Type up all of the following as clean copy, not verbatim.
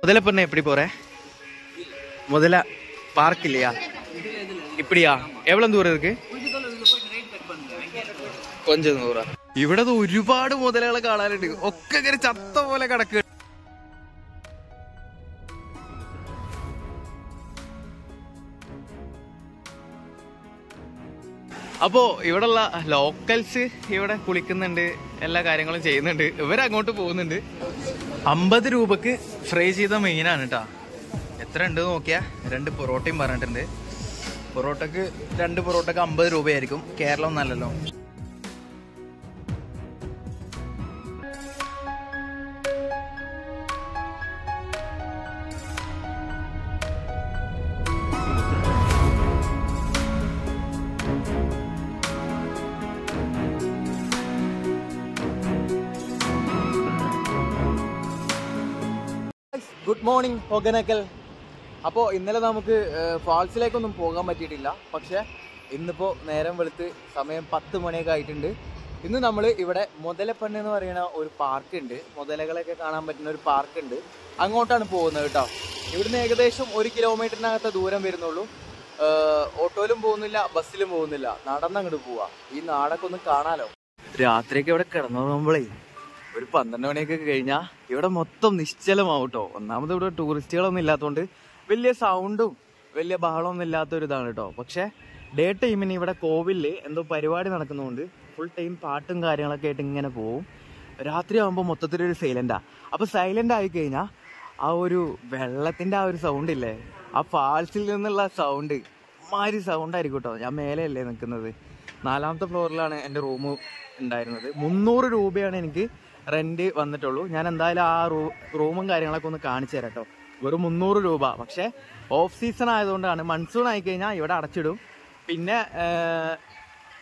முதல்ல பண்ண எப்படி போற? முதல்ல பார்க் இல்லையா? இப்படியா? எவ்வளவு ദൂരം இருக்கு? கொஞ்சம் ദൂരം. ഇവിടെ ഒരുപാട് മുതലകളെ കാണാനുണ്ട്. ഒക്കെ ഇങ്ങനെ ചത്ത പോലെ കിടക്കുക. അപ്പോ ഇവിടെയുള്ള ലോക്കൽസ് ഇവിടെ കുളിക്കുന്നുണ്ട്, എല്ലാ കാര്യങ്ങളും ചെയ്യുന്നുണ്ട്. ഇവരങ്ങോട്ട് പോകുന്നുണ്ട്. 50 രൂപക്ക് ഫ്രൈ ചെയ്ത മീനാണ് കേട്ടാ. എത്ര ഉണ്ട് നോക്കിയാ? 2 പൊറോട്ടയും പറഞ്ഞിട്ടുണ്ട്. പൊറോട്ടക്ക് 2 പൊറോട്ടക്ക് 50 രൂപയായിരിക്കും. കേരളം നല്ലല്ലോ. Good morning Hogenakkal. അപ്പോൾ ഇന്നലെ നമുക്ക് ഫാൾസിലേക്കൊന്നും പോകാൻ പറ്റിയിട്ടില്ല. പക്ഷേ ഇന്നിപ്പോൾ നേരം വെളുത്ത് സമയം 10 മണിയൊക്കെ ആയിട്ടുണ്ട്. ഇന്ന് നമ്മൾ ഇവിടെ മുതലപ്പണ്ണ് എന്ന് പറയുന്ന ഒരു പാർക്ക് ഉണ്ട്, മുതലകളൊക്കെ കാണാൻ പറ്റുന്ന ഒരു പാർക്ക് ഉണ്ട്. അങ്ങോട്ടാണ് പോകുന്നത് കേട്ടോ. ഇവിടുന്ന് ഏകദേശം 1 കിലോമീറ്ററിനകത്ത് ദൂരം വരുന്നുള്ളൂ. ഓട്ടോയിലും പോകുന്നില്ല, ബസ്സിലും പോകുന്നില്ല, നടന്നങ്ങോട്ട് പോവാ. ഈ നാടൊക്കെ ഒന്ന് കാണാലോ. രാത്രിയൊക്കെ ഇവിടെ കിടന്നുറങ്ങുമ്പോഴേ ഒരു 12 മണിയൊക്കെ കഴിഞ്ഞാൽ ഇവിടെ മൊത്തം നിശ്ചലമാവും കേട്ടോ. ഒന്നാമത് ഇവിടെ ടൂറിസ്റ്റുകളൊന്നും ഇല്ലാത്തതുകൊണ്ട് വലിയ സൗണ്ടും വലിയ ബഹളമൊന്നും ഇല്ലാത്തൊരിതാണ് കേട്ടോ. പക്ഷെ ഡേ ടൈമിന് ഇവിടെ കോവിലിൽ എന്തോ പരിപാടി നടക്കുന്നതുകൊണ്ട് ഫുൾ ടൈം പാട്ടും കാര്യങ്ങളൊക്കെ ആയിട്ട് ഇങ്ങനെ പോവും. രാത്രി ആകുമ്പോൾ മൊത്തത്തിലൊരു സൈലൻ്റാണ്. അപ്പോൾ സൈലൻ്റ് ആയി കഴിഞ്ഞാൽ ആ ഒരു വെള്ളത്തിൻ്റെ ആ ഒരു സൗണ്ട് ഇല്ലേ, ആ ഫാൾസിൽ നിന്നുള്ള സൗണ്ട് മാതിരി സൗണ്ടായിരിക്കും കേട്ടോ. ഞാൻ മേലെയല്ലേ നിൽക്കുന്നത്, 4ാമത്തെ ഫ്ലോറിലാണ് എൻ്റെ റൂം ഉണ്ടായിരുന്നത്. 300 രൂപയാണ് എനിക്ക് റെന്റ് വന്നിട്ടുള്ളൂ. ഞാൻ എന്തായാലും ആ റൂമും കാര്യങ്ങളൊക്കെ ഒന്ന് കാണിച്ചു തരാം കേട്ടോ. വെറും 300 രൂപ. പക്ഷെ ഓഫ് സീസൺ ആയതുകൊണ്ടാണ്. മൺസൂൺ ആയിക്കഴിഞ്ഞാൽ ഇവിടെ അടച്ചിടും. പിന്നെ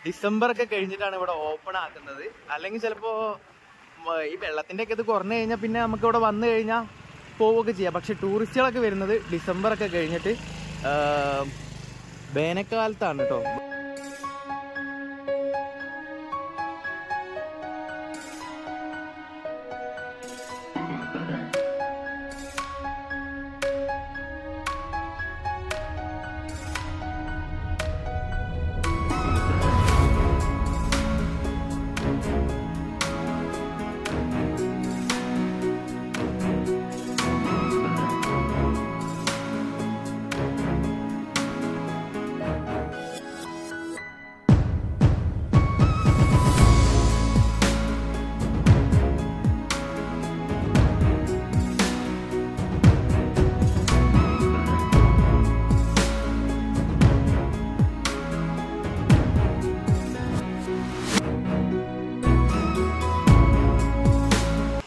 ഡിസംബർ ഒക്കെ കഴിഞ്ഞിട്ടാണ് ഇവിടെ ഓപ്പൺ ആക്കുന്നത്. അല്ലെങ്കിൽ ചിലപ്പോൾ ഈ വെള്ളത്തിൻ്റെ ഒക്കെ ഇത് കുറഞ്ഞു കഴിഞ്ഞാൽ പിന്നെ നമുക്ക് ഇവിടെ വന്നു കഴിഞ്ഞാൽ പോവുകയൊക്കെ ചെയ്യാം. പക്ഷെ ടൂറിസ്റ്റുകളൊക്കെ വരുന്നത് ഡിസംബർ ഒക്കെ കഴിഞ്ഞിട്ട് വേനൽക്കാലത്താണ് കേട്ടോ.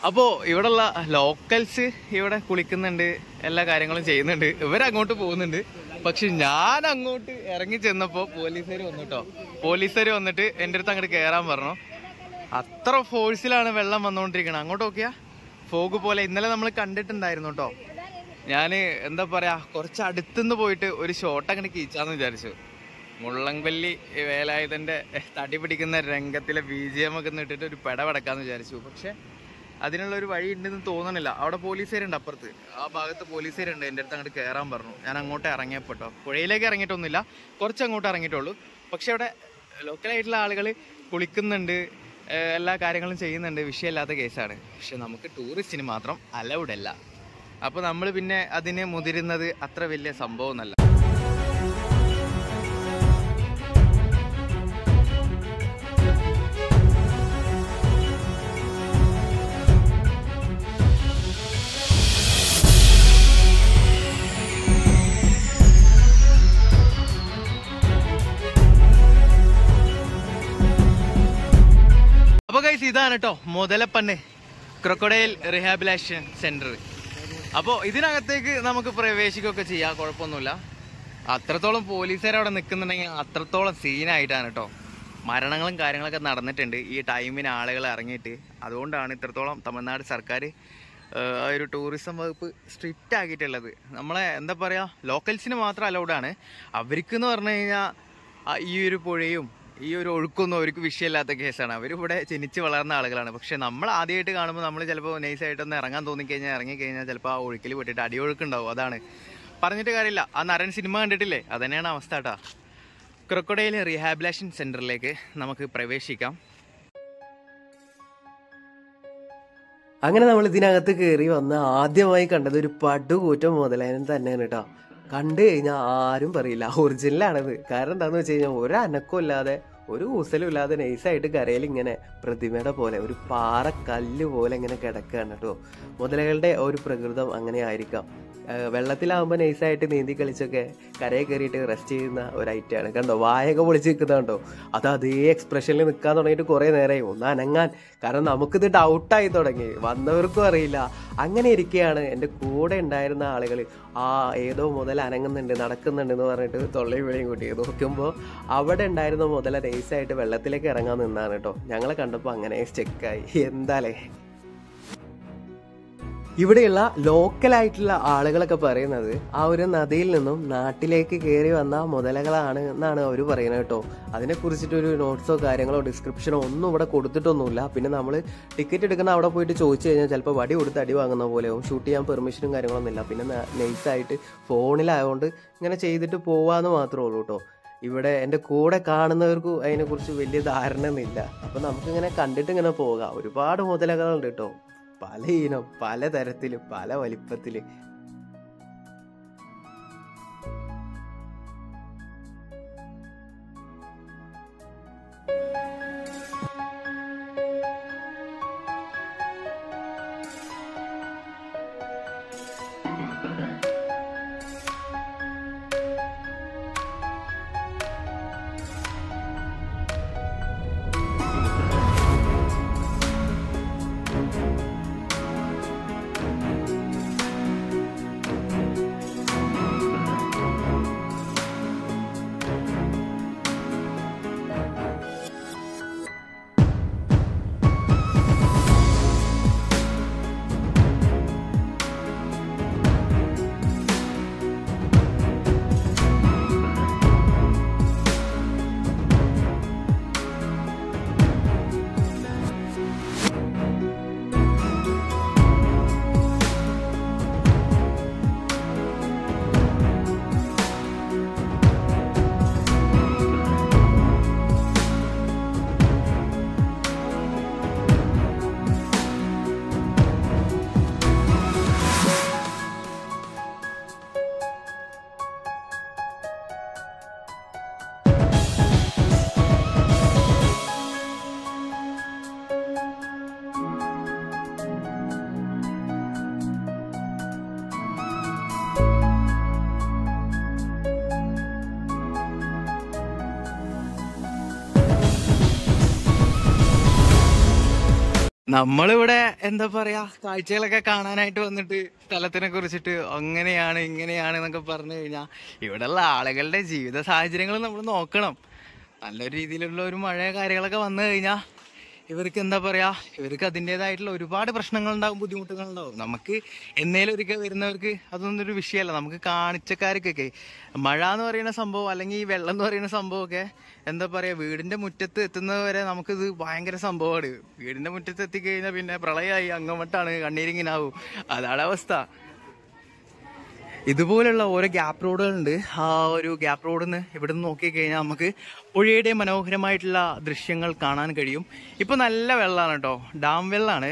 അപ്പോൾ ഇവിടെയുള്ള ലോക്കൽസ് ഇവിടെ കുളിക്കുന്നുണ്ട്, എല്ലാ കാര്യങ്ങളും ചെയ്യുന്നുണ്ട്. ഇവരങ്ങോട്ട് പോകുന്നുണ്ട്. പക്ഷെ ഞാൻ അങ്ങോട്ട് ഇറങ്ങി ചെന്നപ്പോൾ പോലീസുകാർ വന്നു കേട്ടോ. പോലീസുകാർ വന്നിട്ട് എൻ്റെ അടുത്ത് അങ്ങോട്ട് കയറാൻ പറഞ്ഞു. അത്ര ഫോഴ്സിലാണ് വെള്ളം വന്നുകൊണ്ടിരിക്കുന്നത്. അങ്ങോട്ട് നോക്കിയാൽ ഫോഗ് പോലെ ഇന്നലെ നമ്മൾ കണ്ടിട്ടുണ്ടായിരുന്നു കേട്ടോ. ഞാൻ എന്താ പറയുക, കുറച്ച് അടുത്തുനിന്ന് പോയിട്ട് ഒരു ഷോട്ട് അങ്ങനെ കീച്ചാന്ന് വിചാരിച്ചു. മുള്ളംകൊല്ലി വേലായുധൻ്റെ തടി പിടിക്കുന്ന രംഗത്തിലെ BGM ഒക്കെ ഇട്ടിട്ട് ഒരു പെടപെടക്കാന്ന് വിചാരിച്ചു. പക്ഷെ അതിനുള്ളൊരു വഴി ഉണ്ടെന്ന് തോന്നണില്ല. അവിടെ പോലീസുകാരുണ്ട്, അപ്പുറത്ത് ആ ഭാഗത്ത് പോലീസുകാരുണ്ട്. എൻ്റെ അടുത്ത് അങ്ങോട്ട് കയറാൻ പറഞ്ഞു. ഞാൻ അങ്ങോട്ട് ഇറങ്ങിയപ്പോട്ടോ. പുഴയിലേക്ക് ഇറങ്ങിയിട്ടൊന്നുമില്ല, കുറച്ച് അങ്ങോട്ട് ഇറങ്ങിയിട്ടുള്ളൂ. പക്ഷെ അവിടെ ലോക്കലായിട്ടുള്ള ആളുകൾ കുളിക്കുന്നുണ്ട്, എല്ലാ കാര്യങ്ങളും ചെയ്യുന്നുണ്ട്. വിഷയമില്ലാത്ത കേസാണ്. പക്ഷെ നമുക്ക് ടൂറിസ്റ്റിന് മാത്രം അലൗഡ് അല്ല. അപ്പോൾ നമ്മൾ പിന്നെ അതിന് മുതിരുന്നത് അത്ര വലിയ സംഭവമൊന്നുമല്ല. അപ്പോൾ ഗൈസ് ഇതാണ് കേട്ടോ മുതലപ്പണ്ണ് ക്രൊക്കഡൈൽ റീഹാബിലിറ്റേഷൻ സെന്റർ. അപ്പോൾ ഇതിനകത്തേക്ക് നമുക്ക് പ്രവേശിക്കുകയൊക്കെ ചെയ്യാം, കുഴപ്പമൊന്നുമില്ല. അത്രത്തോളം പോലീസുകാർ അവിടെ നിൽക്കുന്നുണ്ടെങ്കിൽ അത്രത്തോളം സീനായിട്ടാണ് കേട്ടോ. മരണങ്ങളും കാര്യങ്ങളൊക്കെ നടന്നിട്ടുണ്ട് ഈ ടൈമിന് ആളുകൾ ഇറങ്ങിയിട്ട്. അതുകൊണ്ടാണ് ഇത്രത്തോളം തമിഴ്നാട് സർക്കാർ ഒരു ടൂറിസം വകുപ്പ് സ്ട്രിക്റ്റ് ആക്കിയിട്ടുള്ളത്. നമ്മളെ എന്താ പറയുക, ലോക്കൽസിന് മാത്രം അലൗഡാണ്. അവർക്കെന്ന് പറഞ്ഞു കഴിഞ്ഞാൽ ഈ ഒരു പുഴയും ഈ ഒരു ഒഴുക്കൊന്നും അവർക്ക് വിഷയമില്ലാത്ത കേസാണ്. അവരിവിടെ ജനിച്ച് വളർന്ന ആളുകളാണ്. പക്ഷെ നമ്മൾ ആദ്യമായിട്ട് കാണുമ്പോൾ നമ്മൾ ചിലപ്പോൾ നൈസായിട്ടൊന്ന് ഇറങ്ങാൻ തോന്നിക്കഴിഞ്ഞാൽ ഇറങ്ങിക്കഴിഞ്ഞാൽ ചിലപ്പോൾ ആ ഒഴുക്കിൽ പെട്ടിട്ട് അടിയൊഴുക്കുണ്ടാവും. അതാണ് പറഞ്ഞിട്ട് കാര്യമില്ല. ആ നരൻ സിനിമ കണ്ടിട്ടില്ലേ, അതന്നെയാണ് അവസ്ഥ കേട്ടോ. ക്രൊക്കഡൈൽ റീഹാബിലേഷൻ സെന്ററിലേക്ക് നമുക്ക് പ്രവേശിക്കാം. അങ്ങനെ നമ്മൾ ഇതിനകത്ത് കയറി വന്ന് ആദ്യമായി കണ്ടത് ഒരു പടുകൂറ്റം മുതലേനെ തന്നെയാണ് കേട്ടോ. കണ്ടു കഴിഞ്ഞാൽ ആരും പറയില്ല ഒറിജിനലാണത്. കാരണം എന്താന്ന് വെച്ച് കഴിഞ്ഞാൽ ഒരു അനക്കവും ഇല്ലാതെ ഒരു ഊസലും ഇല്ലാതെ നൈസായിട്ട് കരയിൽ ഇങ്ങനെ പ്രതിമയുടെ പോലെ ഒരു പാറക്കല്ല് പോലെ ഇങ്ങനെ കിടക്കുകയാണ് കേട്ടോ. മുതലകളുടെ ഒരു പ്രകൃതം അങ്ങനെ ആയിരിക്കാം. വെള്ളത്തിലാവുമ്പോൾ നൈസായിട്ട് നീന്തി കളിച്ചൊക്കെ കരയിൽ കയറിയിട്ട് റെസ്റ്റ് ചെയ്യുന്ന ഒരു ഐറ്റമാണ്. കണ്ടോ, വായൊക്കെ പൊളിച്ച് നിൽക്കുന്നുണ്ടോ. അത് അതേ എക്സ്പ്രഷനിൽ നിൽക്കാൻ തുടങ്ങിയിട്ട് കുറേ നേരമായി ഒന്ന് അനങ്ങാൻ. കാരണം നമുക്കിത് ഡൗട്ടായി തുടങ്ങി, വന്നവർക്കും അറിയില്ല. അങ്ങനെ ഇരിക്കുകയാണ് എൻ്റെ കൂടെ ഉണ്ടായിരുന്ന ആളുകൾ ഏതോ മുതൽ അനങ്ങുന്നുണ്ട് നടക്കുന്നുണ്ട് എന്ന് പറഞ്ഞിട്ട് തൊള്ളയും വിളിയും കൂട്ടി നോക്കുമ്പോൾ അവിടെ ഉണ്ടായിരുന്ന മുതല നൈസായിട്ട് വെള്ളത്തിലേക്ക് ഇറങ്ങാൻ നിന്നാണ് കേട്ടോ. ഞങ്ങളെ കണ്ടപ്പോൾ അങ്ങനെ സ്റ്റെക്കായി. എന്താലേ, ഇവിടെയുള്ള ലോക്കലായിട്ടുള്ള ആളുകളൊക്കെ പറയുന്നത് ആ ഒരു നദിയിൽ നിന്നും നാട്ടിലേക്ക് കയറി വന്ന മുതലകളാണ് എന്നാണ് അവർ പറയുന്നത് കേട്ടോ. അതിനെക്കുറിച്ചിട്ടൊരു നോട്ട്സോ കാര്യങ്ങളോ ഡിസ്ക്രിപ്ഷനോ ഒന്നും ഇവിടെ കൊടുത്തിട്ടൊന്നുമില്ല. പിന്നെ നമ്മൾ ടിക്കറ്റ് എടുക്കുന്ന അവിടെ പോയിട്ട് ചോദിച്ചു കഴിഞ്ഞാൽ ചിലപ്പോൾ വടി കൊടുത്ത് അടി വാങ്ങുന്ന പോലെയാവും. ഷൂട്ട് ചെയ്യാൻ പെർമിഷനും കാര്യങ്ങളൊന്നും ഇല്ല. പിന്നെ നൈസായിട്ട് ഫോണിലായതുകൊണ്ട് ഇങ്ങനെ ചെയ്തിട്ട് പോവാന്ന് മാത്രമേ ഉള്ളൂ കേട്ടോ. ഇവിടെ എൻ്റെ കൂടെ കാണുന്നവർക്കും അതിനെക്കുറിച്ച് വലിയ ധാരണ ഒന്നുമില്ല. അപ്പം നമുക്കിങ്ങനെ കണ്ടിട്ട് ഇങ്ങനെ പോകാം. ഒരുപാട് മുതലകളുണ്ട് കേട്ടോ, പല ഇനം, പല തരത്തില്, പല വലിപ്പത്തില്. നമ്മളിവിടെ എന്താ പറയാ കാഴ്ചകളൊക്കെ കാണാനായിട്ട് വന്നിട്ട് സ്ഥലത്തിനെ കുറിച്ചിട്ട് അങ്ങനെയാണ് ഇങ്ങനെയാണ് എന്നൊക്കെ പറഞ്ഞു കഴിഞ്ഞാൽ ഇവിടെയുള്ള ആളുകളുടെ ജീവിത സാഹചര്യങ്ങൾ നമ്മൾ നോക്കണം. നല്ലൊരു രീതിയിലുള്ള ഒരു മഴ കാര്യങ്ങളൊക്കെ വന്നു കഴിഞ്ഞാൽ ഇവർക്ക് എന്താ പറയാ, ഇവർക്ക് അതിൻ്റെതായിട്ടുള്ള ഒരുപാട് പ്രശ്നങ്ങളുണ്ടാവും, ബുദ്ധിമുട്ടുകളുണ്ടാവും. നമുക്ക് എന്നേലും ഒരിക്കൽ വരുന്നവർക്ക് അതൊന്നും ഒരു വിഷയമല്ല. നമുക്ക് കാണിച്ചക്കാർക്കൊക്കെ മഴ എന്ന് പറയുന്ന സംഭവം അല്ലെങ്കിൽ ഈ വെള്ളം എന്ന് പറയുന്ന സംഭവമൊക്കെ എന്താ പറയാ, വീടിന്റെ മുറ്റത്ത് എത്തുന്നത് വരെ നമുക്കിത് ഭയങ്കര സംഭവമാണ്. വീടിന്റെ മുറ്റത്ത് എത്തിക്കഴിഞ്ഞാൽ പിന്നെ പ്രളയമായി അങ്ങോട്ടാണ്, കണ്ണീരിങ്ങനാവും. അതാണ് അവസ്ഥ. ഇതുപോലുള്ള ഓരോ ഗ്യാപ്പ് റോഡുകളുണ്ട്. ആ ഒരു ഗ്യാപ്പ് റോഡിൽ നിന്ന് ഇവിടെ നിന്ന് നോക്കിക്കഴിഞ്ഞാൽ നമുക്ക് പുഴയുടെ മനോഹരമായിട്ടുള്ള ദൃശ്യങ്ങൾ കാണാൻ കഴിയും. ഇപ്പൊ നല്ല വെള്ളമാണ് കേട്ടോ, ഡാം വെള്ളമാണ്,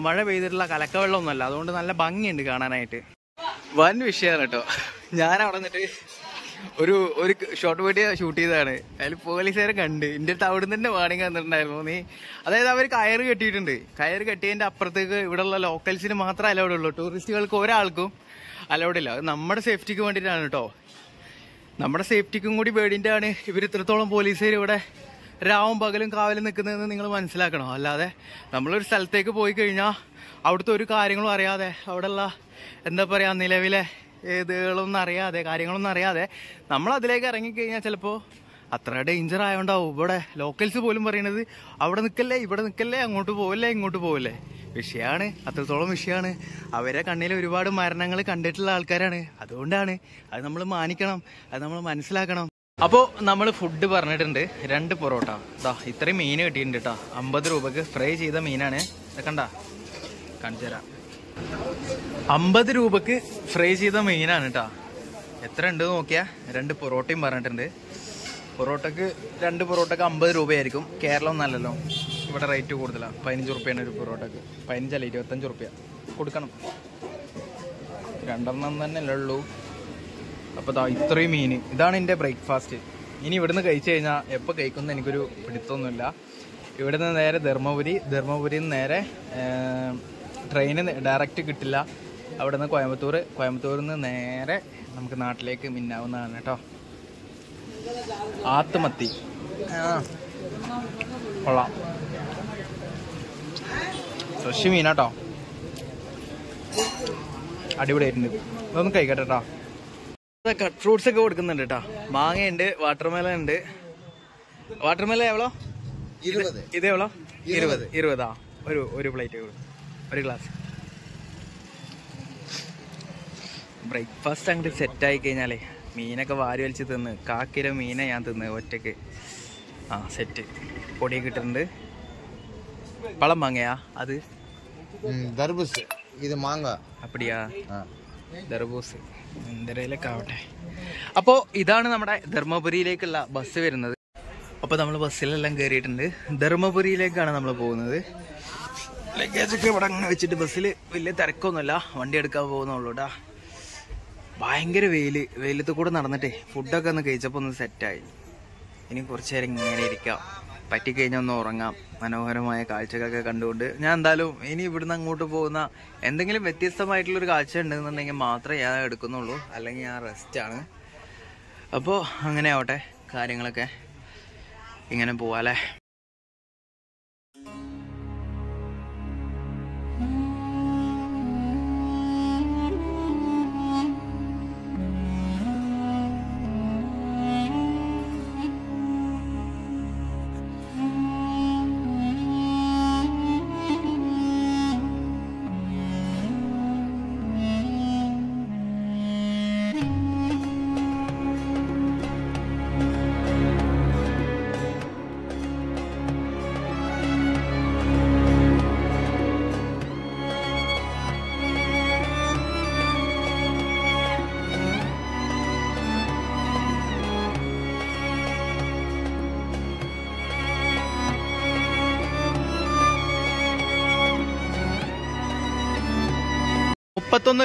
മഴ പെയ്തിട്ടുള്ള കലക്ക വെള്ളമൊന്നുമല്ല. അതുകൊണ്ട് നല്ല ഭംഗിയുണ്ട് കാണാനായിട്ട്. വൻ വിഷയമാണ് കേട്ടോ. ഞാൻ അവിടെ നിന്നിട്ട് ഒരു ഷോർട്ട് വീഡിയോ ഷൂട്ട് ചെയ്തതാണ്. അതിൽ പോലീസുകാരെ കണ്ട് എൻ്റെ അടുത്ത് അവിടെ നിന്ന് തന്നെ വാണിംഗ് വന്നിട്ടുണ്ടായിരുന്നു. അതായത് അവർ കയറ് കെട്ടിയിട്ടുണ്ട്. കയറ് കെട്ടിയതിൻ്റെ അപ്പുറത്തേക്ക് ഇവിടെയുള്ള ലോക്കൽസിന് മാത്രമേ അലൗഡ് ഉള്ളൂ, ടൂറിസ്റ്റുകൾക്ക് ഒരാൾക്കും അലൗഡ് ഇല്ല. അത് നമ്മുടെ സേഫ്റ്റിക്ക് വേണ്ടിയിട്ടാണ് കേട്ടോ. നമ്മുടെ സേഫ്റ്റിക്കും കൂടി പേടിൻ്റെയാണ് ഇവർ ഇത്രത്തോളം പോലീസുകാർ ഇവിടെ രാവും പകലും കാവലും നിൽക്കുന്നതെന്ന് നിങ്ങൾ മനസ്സിലാക്കണം. അല്ലാതെ നമ്മളൊരു സ്ഥലത്തേക്ക് പോയി കഴിഞ്ഞാൽ അവിടുത്തെ ഒരു കാര്യങ്ങളും അറിയാതെ, അവിടെയുള്ള എന്താ പറയുക നിലവിലെ ഏതുകളൊന്നും അറിയാതെ, കാര്യങ്ങളൊന്നും അറിയാതെ നമ്മൾ അതിലേക്ക് ഇറങ്ങിക്കഴിഞ്ഞാൽ ചിലപ്പോൾ അത്ര ഡേഞ്ചർ ആയതുകൊണ്ടാവും ഇവിടെ ലോക്കൽസ് പോലും പറയണത് അവിടെ നിൽക്കല്ലേ, ഇവിടെ നിൽക്കല്ലേ, അങ്ങോട്ട് പോവല്ലേ, ഇങ്ങോട്ട് പോവല്ലേ. വിഷയമാണ്, അത്രത്തോളം വിഷയമാണ്. അവരെ കണ്ണിൽ ഒരുപാട് മരണങ്ങൾ കണ്ടിട്ടുള്ള ആൾക്കാരാണ്. അതുകൊണ്ടാണ് അത് നമ്മൾ മാനിക്കണം, അത് നമ്മൾ മനസ്സിലാക്കണം. അപ്പോൾ നമ്മൾ ഫുഡ് പറഞ്ഞിട്ടുണ്ട് 2 പൊറോട്ട. ഇതാ ഇത്രയും മീൻ കിട്ടിയിട്ടുണ്ട് കേട്ടോ. 50 രൂപക്ക് ഫ്രൈ ചെയ്ത മീനാണ്. ഇതൊക്കെ കാണിച്ചു തരാം. 50 രൂപക്ക് ഫ്രൈ ചെയ്ത മീനാണ് കേട്ടോ. എത്ര ഉണ്ട് നോക്കിയാ. 2 പൊറോട്ടയും പറഞ്ഞിട്ടുണ്ട്. പൊറോട്ടക്ക് 2 പൊറോട്ടക്ക് 50 രൂപയായിരിക്കും. കേരളം നല്ലല്ലോ, ഇവിടെ റേറ്റ് കൂടുതലാണ്. 15 റുപ്യാണ് ഒരു പൊറോട്ടക്ക്. 15 അല്ല 25 റുപ്യ കൊടുക്കണം. 2 തന്നെ അല്ലേ ഉള്ളൂ. അപ്പോൾ ഇതാ ഇത്രയും മീൻ. ഇതാണ് എൻ്റെ ബ്രേക്ക്ഫാസ്റ്റ്. ഇനി ഇവിടുന്ന് കഴിച്ചു കഴിഞ്ഞാൽ എപ്പോൾ കഴിക്കുമെന്ന് എനിക്കൊരു പിടുത്തമൊന്നുമില്ല. ഇവിടുന്ന് നേരെ ധർമ്മപുരിയിൽ നിന്ന് നേരെ ട്രെയിന് ഡയറക്റ്റ് കിട്ടില്ല. അവിടെ നിന്ന് കോയമ്പത്തൂരിൽ നിന്ന് നേരെ നമുക്ക് നാട്ടിലേക്ക് മിന്നാവുന്നതാണ് കേട്ടോ. ആത്തുമത്തി കൊള്ളാം, ഫ്രഷ് മീനാട്ടോ, അടിപൊളിയായിട്ടുണ്ട്. ഇതൊന്നും കഴിക്കട്ടെ കേട്ടോ. കട്ട് ഫ്രൂട്ട്സ് ഒക്കെ കൊടുക്കുന്നുണ്ട് കേട്ടോ. മാങ്ങയുണ്ട്, വാട്ടർമെലൺ ഉണ്ട്. വാട്ടർമെലൺ എവ്വളോ? 20. ഇത് എവ്വളോ? 20. ഒരു പ്ലേറ്റ് ഒരു ഗ്ലാസ്. ബ്രേക്ക്ഫാസ്റ്റ് അങ്ങോട്ട് സെറ്റായി കഴിഞ്ഞാലേ മീനൊക്കെ വാരി വലിച്ച് തിന്ന് 1/4 കിലോ മീനെ ഞാൻ തിന്ന് ഒറ്റക്ക്. സെറ്റ്. പൊടിയൊക്കെ ഇട്ടിട്ടുണ്ട്. പളം മാങ്ങയാ അത്? தர்பூஸ், இது மாங்காய். அப்படியா? ദർബൂസ് എന്തരയിലൊക്കെ ആവട്ടെ. അപ്പോൾ ഇതാണ് നമ്മുടെ ധർമ്മപുരിയിലേക്കുള്ള ബസ് വരുന്നത്. അപ്പോൾ നമ്മൾ ബസ്സിലെല്ലാം കയറിയിട്ടുണ്ട്. ധർമ്മപുരിയിലേക്കാണ് നമ്മൾ പോകുന്നത്. ലഗേജൊക്കെ ഇവിടെ അങ്ങനെ വെച്ചിട്ട് ബസ്സിൽ വലിയ തിരക്കൊന്നുമില്ല. വണ്ടി എടുക്കാൻ പോകുന്നുള്ളൂ കേട്ടാ. ഭയങ്കര വെയിലത്ത് കൂടെ നടന്നിട്ടേ ഫുഡൊക്കെ ഒന്ന് കഴിച്ചപ്പോൾ ഒന്ന് സെറ്റായി. ഇനി കുറച്ച് നേരം ഇങ്ങനെ ഇരിക്കാം, പറ്റിക്കഴിഞ്ഞാൽ ഒന്ന് ഉറങ്ങാം. മനോഹരമായ കാഴ്ചകളൊക്കെ കണ്ടുകൊണ്ട് ഞാൻ എന്തായാലും ഇനി ഇവിടുന്ന് അങ്ങോട്ട് പോകുന്ന എന്തെങ്കിലും വ്യത്യസ്തമായിട്ടുള്ളൊരു കാഴ്ച ഉണ്ടെന്നുണ്ടെങ്കിൽ മാത്രമേ ഞാൻ എടുക്കുന്നുള്ളൂ, അല്ലെങ്കിൽ ഞാൻ റെസ്റ്റാണ്. അപ്പോൾ അങ്ങനെ ആവട്ടെ കാര്യങ്ങളൊക്കെ, ഇങ്ങനെ പോവാല്ലേ.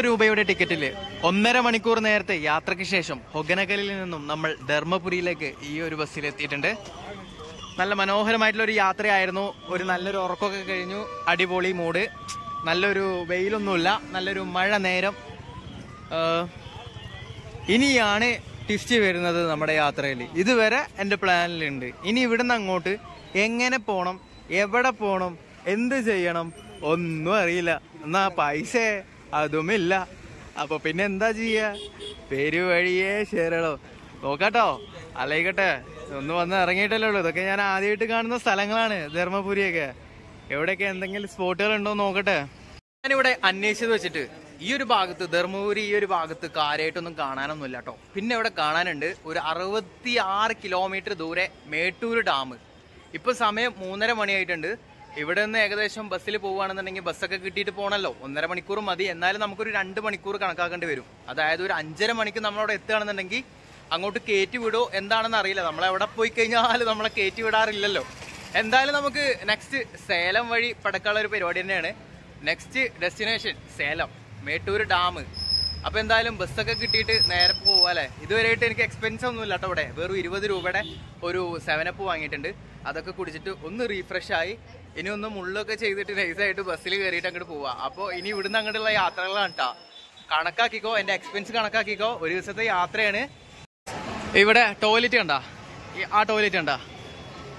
രൂപയുടെ ടിക്കറ്റിൽ 1.5 മണിക്കൂർ നേരത്തെ യാത്രയ്ക്ക് ശേഷം ഹൊഗനകലിൽ നിന്നും നമ്മൾ ധർമ്മപുരിയിലേക്ക് ഈ ഒരു ബസ്സിൽ എത്തിയിട്ടുണ്ട്. നല്ല മനോഹരമായിട്ടുള്ള ഒരു യാത്രയായിരുന്നു. ഒരു നല്ലൊരു ഉറക്കമൊക്കെ കഴിഞ്ഞു. അടിപൊളി മൂഡ്. നല്ലൊരു വെയിലൊന്നുമില്ല, നല്ലൊരു മഴ നേരം. ഇനിയാണ് ട്വിസ്റ്റ് വരുന്നത് നമ്മുടെ യാത്രയിൽ. ഇതുവരെ എൻ്റെ പ്ലാനിലുണ്ട്. ഇനി ഇവിടുന്ന് അങ്ങോട്ട് എങ്ങനെ പോകണം, എവിടെ പോകണം, എന്ത് ചെയ്യണം ഒന്നും അറിയില്ല. എന്നാ പൈസ അതുമില്ല. അപ്പൊ പിന്നെ എന്താ ചെയ്യാ? പെരുവഴിയേ ശരളോ. നോക്കാട്ടോ, അലയിക്കട്ടെ. ഒന്ന് വന്ന് ഇറങ്ങിയിട്ടല്ലേ ഉള്ളൂ. ഇതൊക്കെ ഞാൻ ആദ്യമായിട്ട് കാണുന്ന സ്ഥലങ്ങളാണ്, ധർമ്മപുരിയൊക്കെ. എവിടെയൊക്കെ എന്തെങ്കിലും സ്പോട്ടുകൾ ഉണ്ടോ നോക്കട്ടെ. ഞാനിവിടെ അന്വേഷിച്ചത് വെച്ചിട്ട് ഈ ഒരു ഭാഗത്ത്, ധർമ്മപുരി ഈ ഒരു ഭാഗത്ത് കാര്യമായിട്ടൊന്നും കാണാനൊന്നുമില്ല കേട്ടോ. പിന്നെ ഇവിടെ കാണാനുണ്ട് ഒരു 66 കിലോമീറ്റർ ദൂരെ മേട്ടൂർ ഡാം. ഇപ്പൊ സമയം 3:30 മണിയായിട്ടുണ്ട്. ഇവിടെ നിന്ന് ഏകദേശം ബസ്സിൽ പോവുകയാണെന്നുണ്ടെങ്കിൽ ബസ്സൊക്കെ കിട്ടിയിട്ട് പോകണല്ലോ. 1.5 മണിക്കൂർ മതി. എന്നാലും നമുക്കൊരു 2 മണിക്കൂർ കണക്കാക്കേണ്ടി വരും. അതായത് ഒരു 5:30 മണിക്ക് നമ്മളവിടെ എത്തുകയാണെന്നുണ്ടെങ്കിൽ അങ്ങോട്ട് കയറ്റി വിടോ എന്താണെന്ന് അറിയില്ല. നമ്മളെവിടെ പോയി കഴിഞ്ഞാൽ നമ്മളെ കയറ്റി വിടാറില്ലല്ലോ. എന്തായാലും നമുക്ക് നെക്സ്റ്റ് സേലം വഴി പടക്കാനുള്ള ഒരു പരിപാടി തന്നെയാണ്. Next destination Salem, Mettur dam. അപ്പോൾ എന്തായാലും ബസ്സൊക്കെ കിട്ടിയിട്ട് നേരെ പോവാല്ലേ. ഇതുവരെയായിട്ട് എനിക്ക് എക്സ്പെൻസ് ഒന്നും ഇല്ല കേട്ടോ. ഇവിടെ വെറും 20 രൂപയുടെ ഒരു 7up വാങ്ങിയിട്ടുണ്ട്. അതൊക്കെ കുടിച്ചിട്ട് ഒന്ന് റീഫ്രഷ് ആയി ഇനി ഒന്ന് മുള്ളൊക്കെ ചെയ്തിട്ട് നൈസായിട്ട് ബസ്സിൽ കയറിയിട്ട് അങ്ങോട്ട് പോവാ. അപ്പോൾ ഇനി ഇവിടുന്ന് അങ്ങോട്ടുള്ള യാത്രകളാണ് കേട്ടോ. കണക്കാക്കിക്കോ, എൻ്റെ എക്സ്പെൻസ് കണക്കാക്കിക്കോ. ഒരു ദിവസത്തെ യാത്രയാണ്. ഇവിടെ ടോയ്ലറ്റ് കണ്ടാ? ആ ടോയ്ലറ്റ് കണ്ടാ?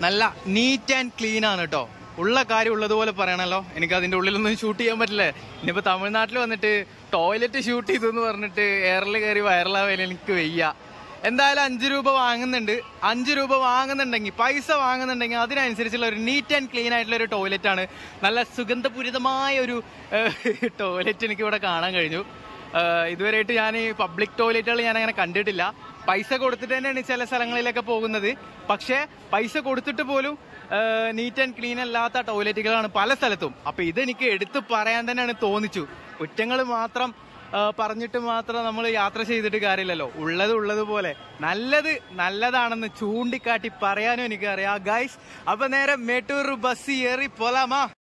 നല്ല നീറ്റ് ആൻഡ് ക്ലീൻ ആണ് കേട്ടോ. ഉള്ള കാര്യം ഉള്ളതുപോലെ പറയണല്ലോ. എനിക്ക് അതിൻ്റെ ഉള്ളിലൊന്നും ഷൂട്ട് ചെയ്യാൻ പറ്റില്ല. ഇനിയിപ്പോൾ തമിഴ്നാട്ടിൽ വന്നിട്ട് ടോയ്ലറ്റ് ഷൂട്ട് ചെയ്തു എന്ന് പറഞ്ഞിട്ട് എയറിൽ കയറി വൈറലാവാൻ എനിക്ക് വയ്യ. എന്തായാലും 5 രൂപ വാങ്ങുന്നുണ്ട്. 5 രൂപ വാങ്ങുന്നുണ്ടെങ്കിൽ, പൈസ വാങ്ങുന്നുണ്ടെങ്കിൽ അതിനനുസരിച്ചുള്ള ഒരു നീറ്റ് ആൻഡ് ക്ലീൻ ആയിട്ടുള്ള ഒരു ടോയ്ലറ്റ് ആണ്. നല്ല സുഗന്ധപൂരിതമായ ഒരു ടോയ്ലറ്റ് എനിക്ക് ഇവിടെ കാണാൻ കഴിഞ്ഞു. ഇതുവരെയായിട്ട് ഞാൻ ഈ പബ്ലിക് ടോയ്ലറ്റുകൾ ഞാൻ അങ്ങനെ കണ്ടിട്ടില്ല. പൈസ കൊടുത്തിട്ട് തന്നെയാണ് ചില സ്ഥലങ്ങളിലൊക്കെ പോകുന്നത്. പക്ഷെ പൈസ കൊടുത്തിട്ട് പോലും നീറ്റ് ആൻഡ് ക്ലീൻ അല്ലാത്ത ടോയ്ലറ്റുകളാണ് പല സ്ഥലത്തും. അപ്പൊ ഇതെനിക്ക് എടുത്തു പറയാൻ തന്നെയാണ് തോന്നിച്ചു. കുറ്റങ്ങൾ മാത്രം പറഞ്ഞിട്ട് മാത്രം നമ്മൾ യാത്ര ചെയ്തിട്ട് കാര്യമില്ലല്ലോ. ഉള്ളതുപോലെ നല്ലതാണെന്ന് ചൂണ്ടിക്കാട്ടി പറയാനും എനിക്കറിയാം ഗൈസ്. അപ്പൊ നേരെ മേട്ടൂർ ബസ് ഏറി പോലാമാ.